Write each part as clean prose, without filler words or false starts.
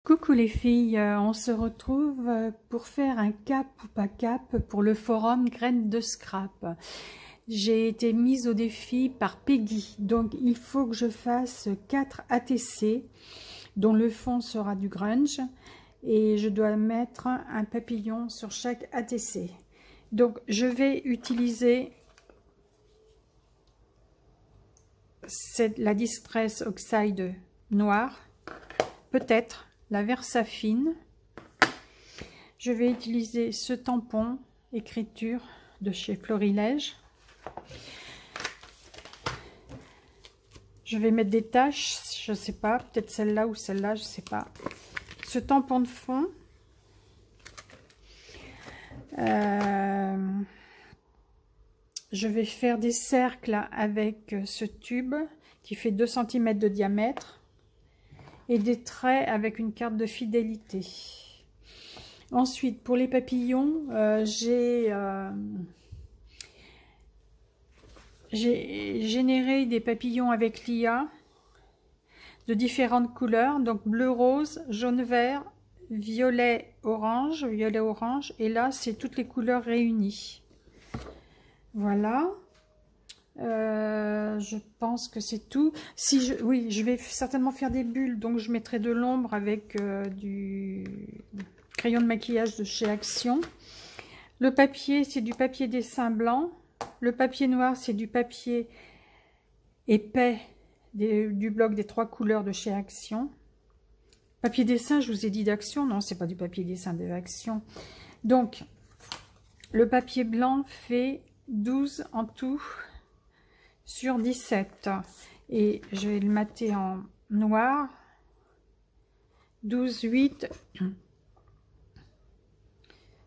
Coucou les filles, on se retrouve pour faire un cap ou pas cap pour le forum Graines de Scrap. J'ai été mise au défi par Peggy, donc il faut que je fasse 4 ATC dont le fond sera du grunge et je dois mettre un papillon sur chaque ATC. Donc je vais utiliser la Distress Oxide noire, peut-être la Versafine. Je vais utiliser ce tampon écriture de chez Florilège. Je vais mettre des taches, je sais pas, peut-être celle-là ou celle-là, je sais pas. Ce tampon de fond. Je vais faire des cercles avec ce tube qui fait 2 cm de diamètre et des traits avec une carte de fidélité. Ensuite, pour les papillons, j'ai généré des papillons avec l'IA de différentes couleurs, donc bleu, rose, jaune, vert, violet, orange, et là c'est toutes les couleurs réunies. Voilà. Je pense que c'est tout. Oui, je vais certainement faire des bulles, donc je mettrai de l'ombre avec du crayon de maquillage de chez Action. Le papier, c'est du papier dessin blanc. Le papier noir, c'est du papier épais du bloc des 3 couleurs de chez Action. Papier dessin, je vous ai dit d'Action. Non, c'est pas du papier dessin d'Action. Donc, le papier blanc fait 12 en tout sur 17 et je vais le mater en noir. 12, 8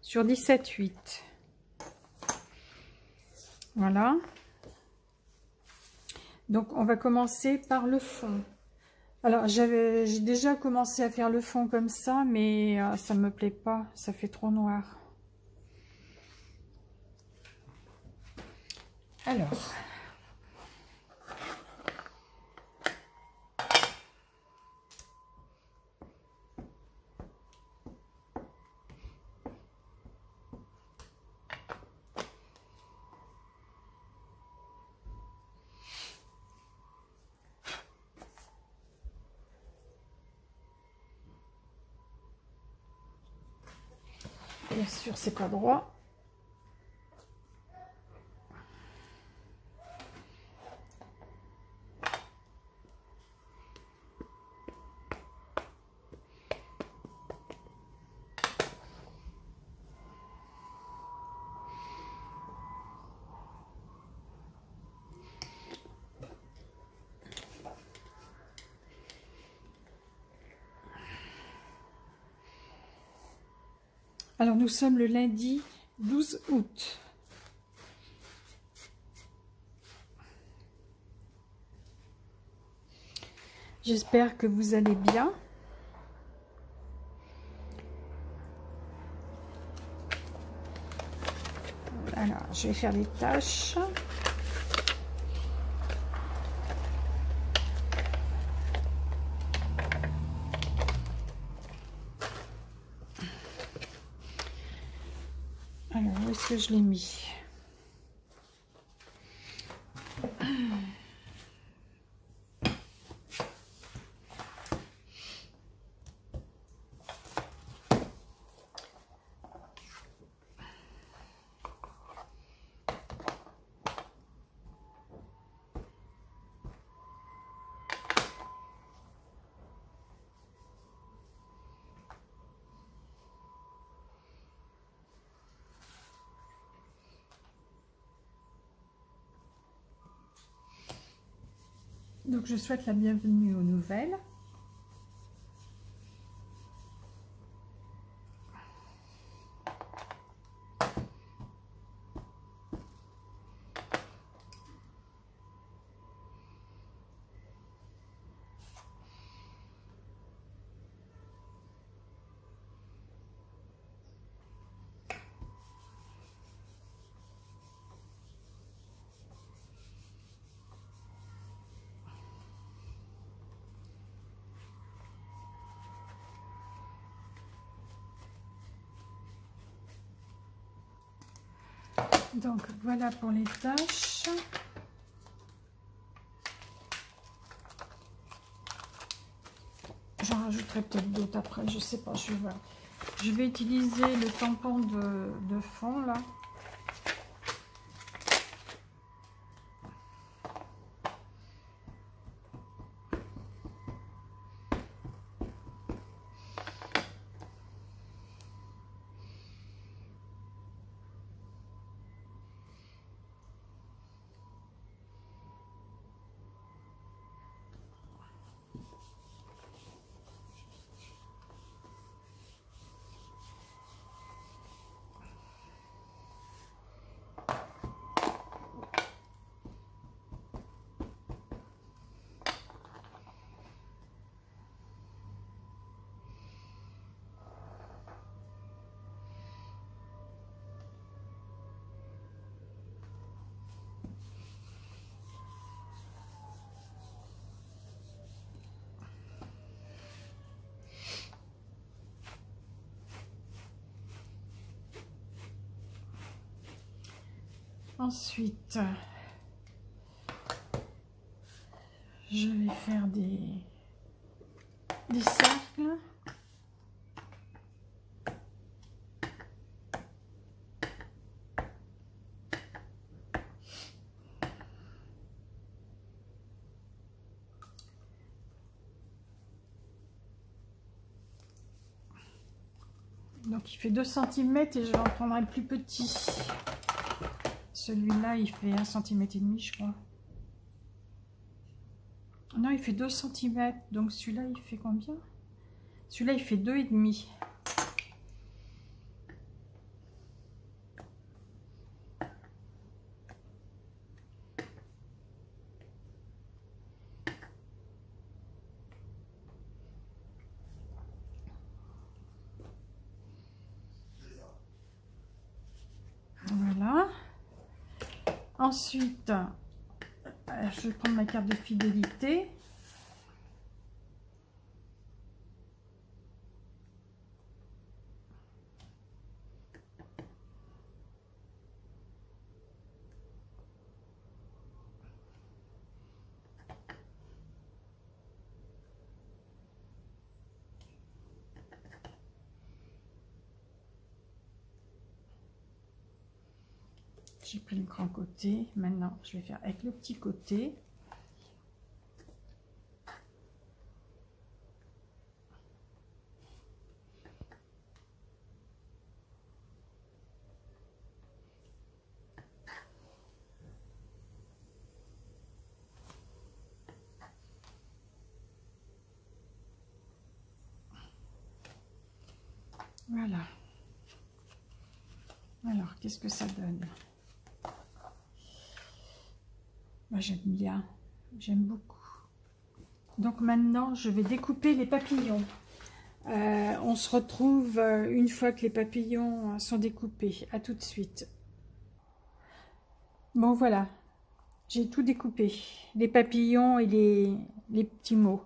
sur 17, 8. Voilà. Donc on va commencer par le fond. Alors j'ai déjà commencé à faire le fond comme ça, mais ça me plaît pas, ça fait trop noir. Alors bien sûr, c'est pas droit. Alors nous sommes le lundi 12 août. J'espère que vous allez bien. Alors, je vais faire des tâches. Alors, où est-ce que je l'ai mis ? Donc je souhaite la bienvenue aux nouvelles. Donc voilà pour les tâches. J'en rajouterai peut-être d'autres après, je sais pas, je vais voir. Je vais utiliser le tampon de fond là. Ensuite, je vais faire des cercles. Donc il fait 2 cm et je vais en prendre un plus petit. Celui-là, il fait 1,5 cm, je crois. Non, il fait 2 cm. Donc celui-là, il fait combien? Celui-là, il fait 2,5. Voilà. Ensuite, je vais prendre ma carte de fidélité. J'ai pris le grand côté. Maintenant, je vais faire avec le petit côté. Voilà. Alors, qu'est-ce que ça donne? Moi, j'aime bien. J'aime beaucoup. Donc maintenant, je vais découper les papillons. On se retrouve une fois que les papillons sont découpés. À tout de suite. Bon, voilà. J'ai tout découpé. Les papillons et les petits mots.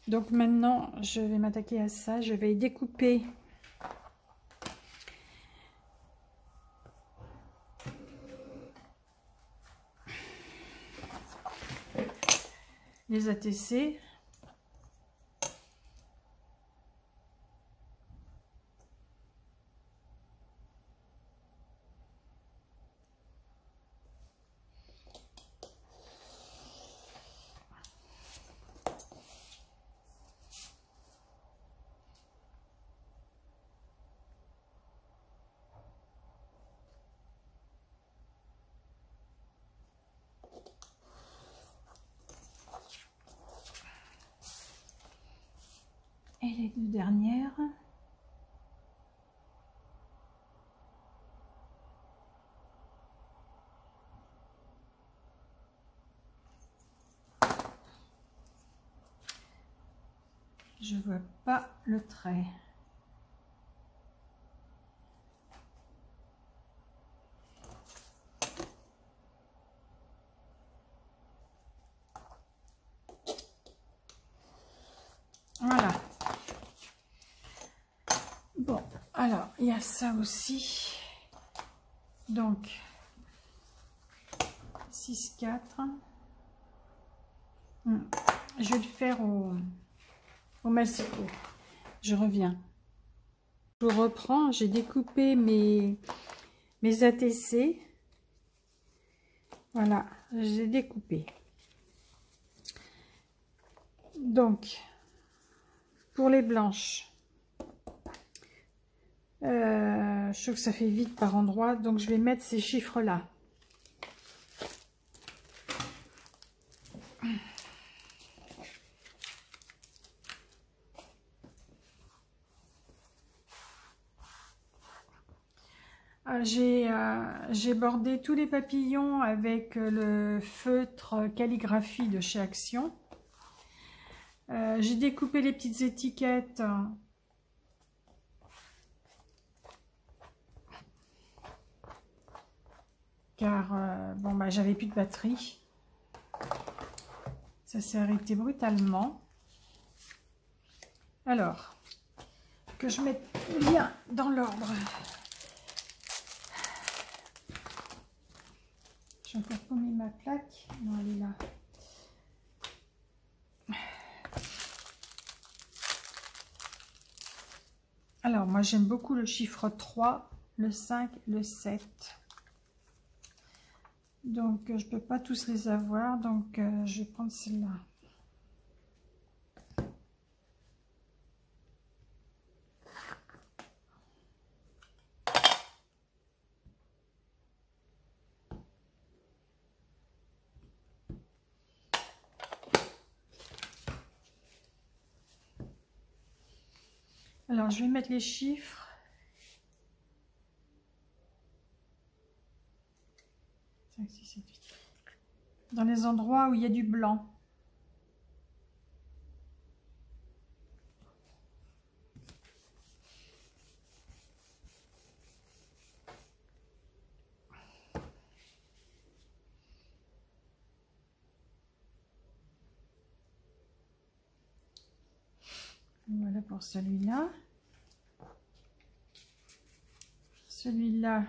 Donc maintenant, je vais m'attaquer à ça. Je vais découper les ATC. Et les 2 dernières. Je vois pas le trait. Voilà. Bon, alors, il y a ça aussi. Donc, 6, 4. Je vais le faire au massicot. Je reviens. Je reprends, j'ai découpé mes ATC. Voilà, j'ai découpé. Donc, pour les blanches, je trouve que ça fait vite par endroit, donc je vais mettre ces chiffres-là. J'ai bordé tous les papillons avec le feutre calligraphie de chez Action. J'ai découpé les petites étiquettes car bon, bah, j'avais plus de batterie. Ça s'est arrêté brutalement. Alors, que je mette bien dans l'ordre. J'ai encore pas mis ma plaque. Non, elle est là. Alors, moi, j'aime beaucoup le chiffre 3, le 5, le 7. Donc, je ne peux pas tous les avoir. Donc, je vais prendre celle-là. Alors, je vais mettre les chiffres. Dans les endroits où il y a du blanc. Voilà pour celui-là. Celui-là.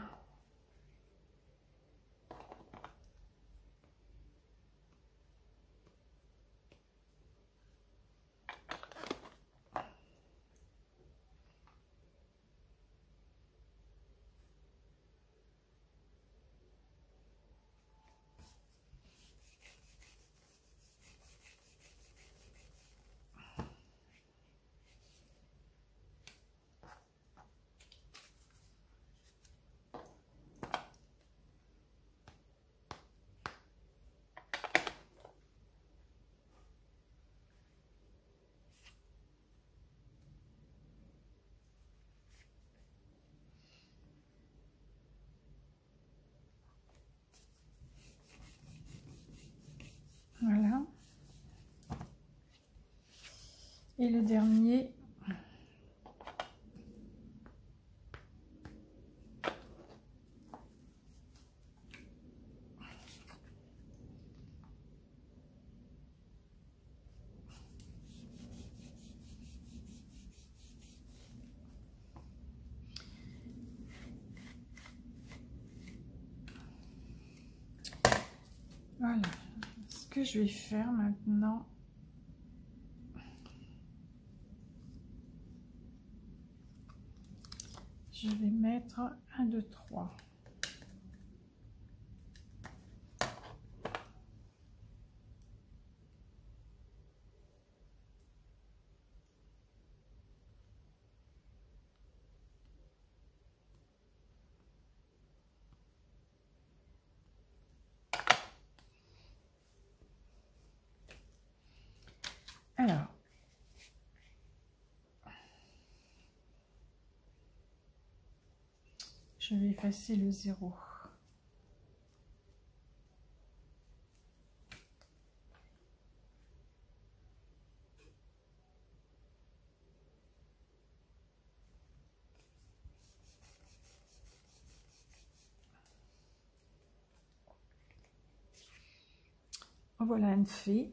Voilà. Et le dernier. Voilà. Ce que je vais faire maintenant. Je vais mettre 1, 2, 3. Alors, je vais effacer le 0. Voilà un fait.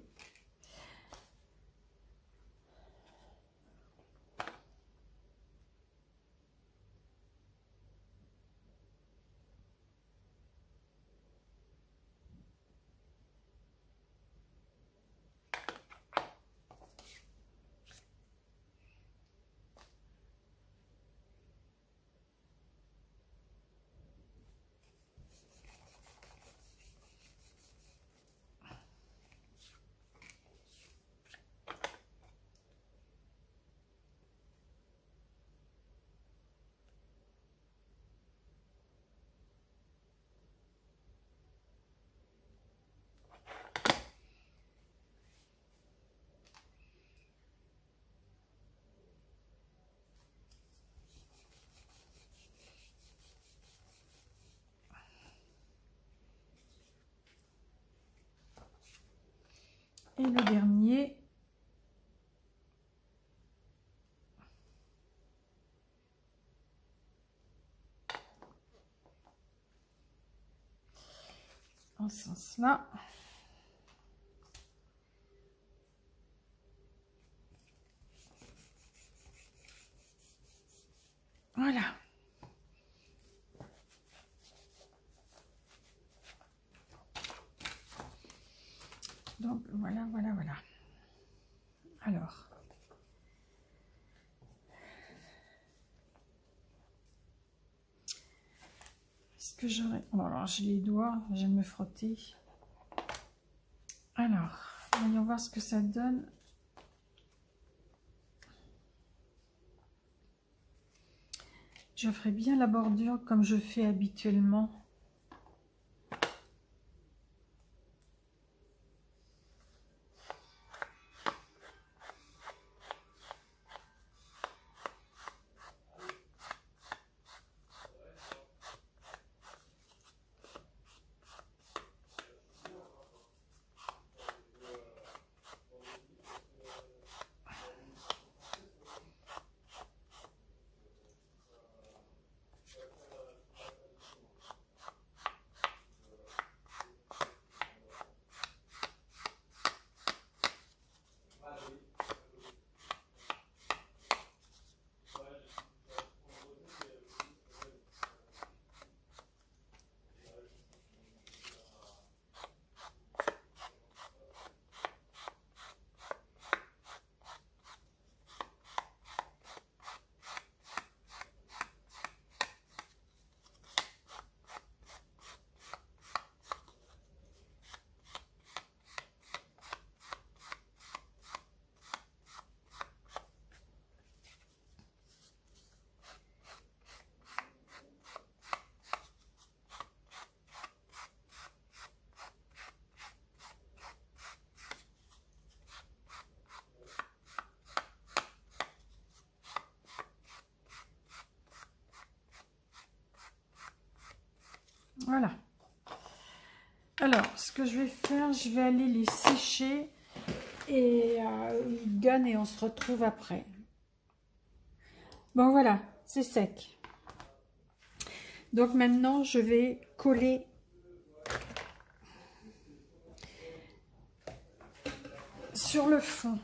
Et le dernier. En ce sens-là. Voilà. Donc, voilà, voilà, voilà. Alors. Est-ce que j'aurais... Bon, alors, j'ai les doigts, je vais me frotter. Alors, voyons voir ce que ça donne. Je ferai bien la bordure comme je fais habituellement. Voilà. Alors, ce que je vais faire, je vais aller les sécher et ils gagnent et on se retrouve après. Bon, voilà, c'est sec. Donc maintenant, je vais coller sur le fond.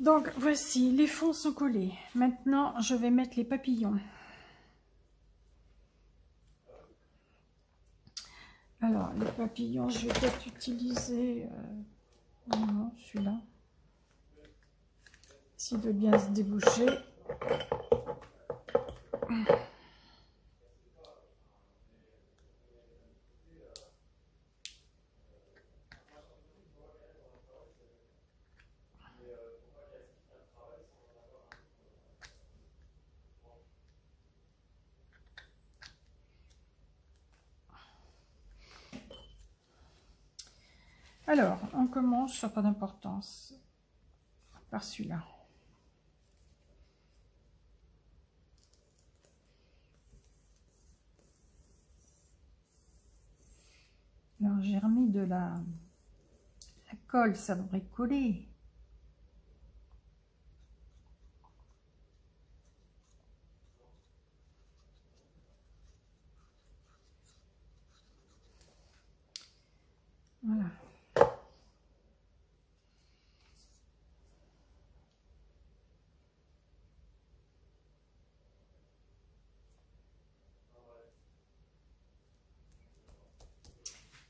Donc, voici, les fonds sont collés. Maintenant, je vais mettre les papillons. Alors, les papillons, je vais peut-être utiliser... non, celui-là. S'il veut bien se déboucher. Alors, on commence, ça n'a pas d'importance, par celui-là. Alors, j'ai remis de la colle, ça devrait coller. Voilà.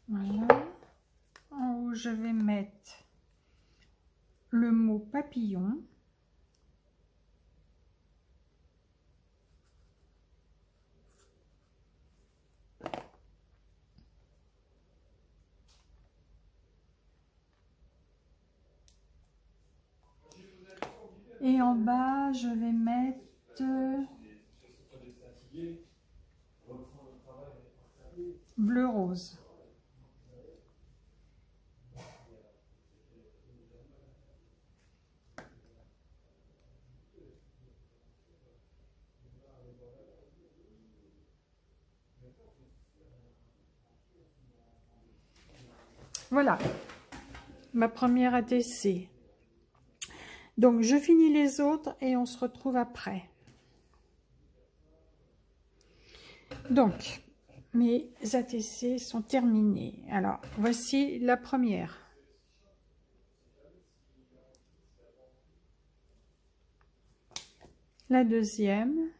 Voilà. En haut, je vais mettre le mot papillon. Et en bas, je vais mettre bleu rose. Voilà, ma première ATC. Donc, je finis les autres et on se retrouve après. Donc, mes ATC sont terminés. Alors, voici la première. La deuxième.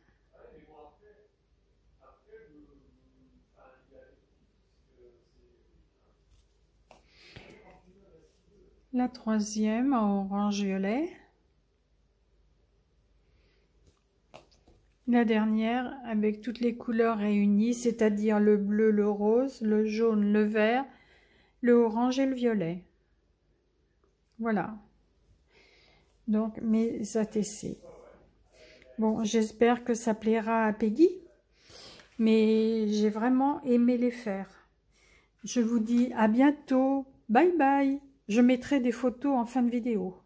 La troisième en orange-violet. La dernière avec toutes les couleurs réunies, c'est-à-dire le bleu, le rose, le jaune, le vert, le orange et le violet. Voilà. Donc mes ATC. Bon, j'espère que ça plaira à Peggy, mais j'ai vraiment aimé les faire. Je vous dis à bientôt. Bye bye. Je mettrai des photos en fin de vidéo.